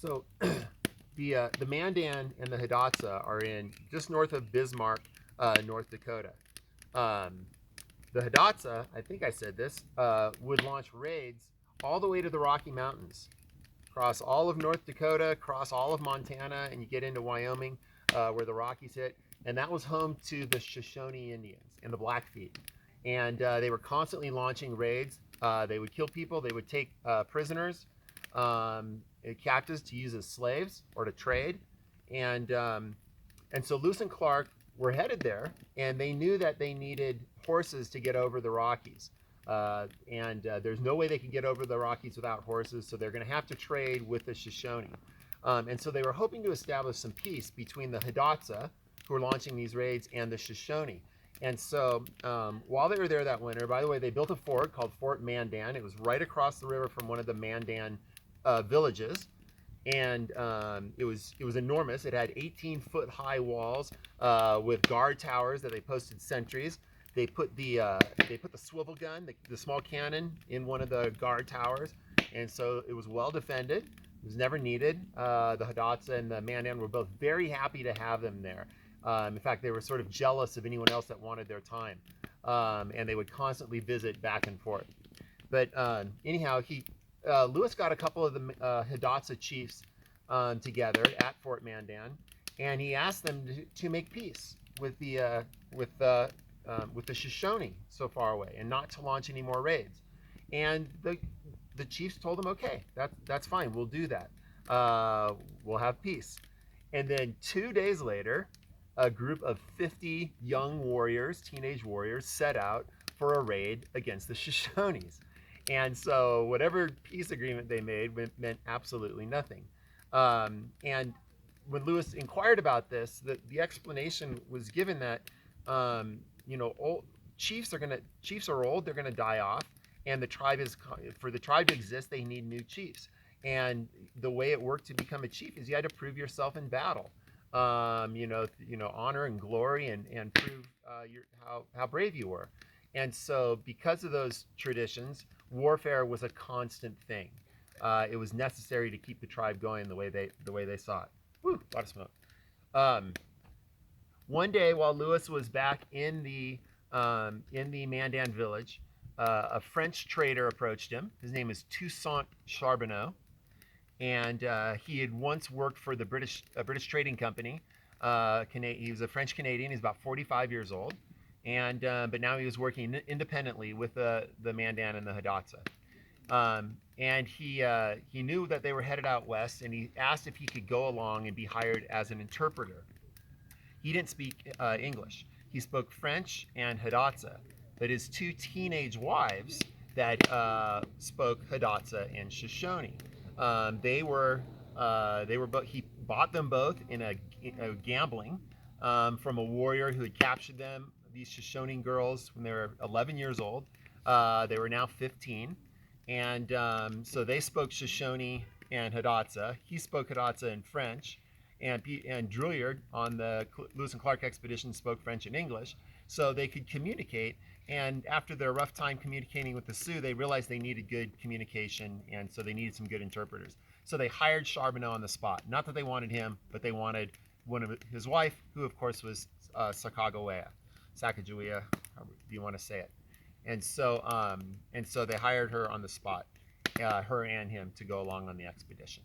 So the Mandan and the Hidatsa are in just north of Bismarck, North Dakota. Um, the Hidatsa, I think I said this, would launch raids all the way to the Rocky Mountains, across all of North Dakota, across all of Montana, and you get into Wyoming, where the Rockies hit. And that was home to the Shoshone Indians and the Blackfeet. And they were constantly launching raids. They would kill people. They would take prisoners, captives to use as slaves or to trade. And and so Lewis and Clark were headed there, and they knew that they needed horses to get over the Rockies. There's no way they could get over the Rockies without horses, so they're going to have to trade with the Shoshone. And so they were hoping to establish some peace between the Hidatsa, who were launching these raids, and the Shoshone. And so while they were there that winter, by the way, they built a fort called Fort Mandan. It was right across the river from one of the Mandan villages. And it was enormous. It had 18-foot high walls with guard towers that they posted sentries. They put the swivel gun, the small cannon, in one of the guard towers, and so it was well defended. It was never needed. The Hidatsa and the Mandan were both very happy to have them there. In fact, they were sort of jealous of anyone else that wanted their time, and they would constantly visit back and forth. But anyhow, Lewis got a couple of the Hidatsa chiefs together at Fort Mandan, and he asked them to make peace with the Shoshone so far away, and not to launch any more raids. And the chiefs told him, okay, that's fine, we'll do that. We'll have peace. And then 2 days later, a group of 50 young warriors, teenage warriors, set out for a raid against the Shoshones. And so whatever peace agreement they made meant absolutely nothing. And when Lewis inquired about this, the explanation was given that chiefs are old, they're gonna die off, and for the tribe to exist, they need new chiefs. And the way it worked to become a chief is you had to prove yourself in battle. Honor and glory, and prove how brave you were. And so, because of those traditions, warfare was a constant thing. It was necessary to keep the tribe going the way they saw it. Woo, a lot of smoke. One day, while Lewis was back in the Mandan village, a French trader approached him. His name is Toussaint Charbonneau, and he had once worked for the British trading company. He was a French Canadian. He's about 45 years old, but now he was working independently with the Mandan and the Hidatsa. And he knew that they were headed out west, and he asked if he could go along and be hired as an interpreter. He didn't speak English. He spoke French and Hidatsa, but his two teenage wives that spoke Hidatsa and Shoshone. He bought them both in a gambling from a warrior who had captured them. These Shoshone girls when they were 11 years old. They were now 15, and so they spoke Shoshone and Hidatsa. He spoke Hidatsa and French, and Drouillard on the Lewis and Clark expedition spoke French and English, so they could communicate. And after their rough time communicating with the Sioux, they realized they needed good communication, and so they needed some good interpreters. So they hired Charbonneau on the spot. Not that they wanted him, but they wanted one of his wife, who of course was Sacagawea, Sacagawea, how do you want to say it? And so they hired her on the spot, her and him, to go along on the expedition.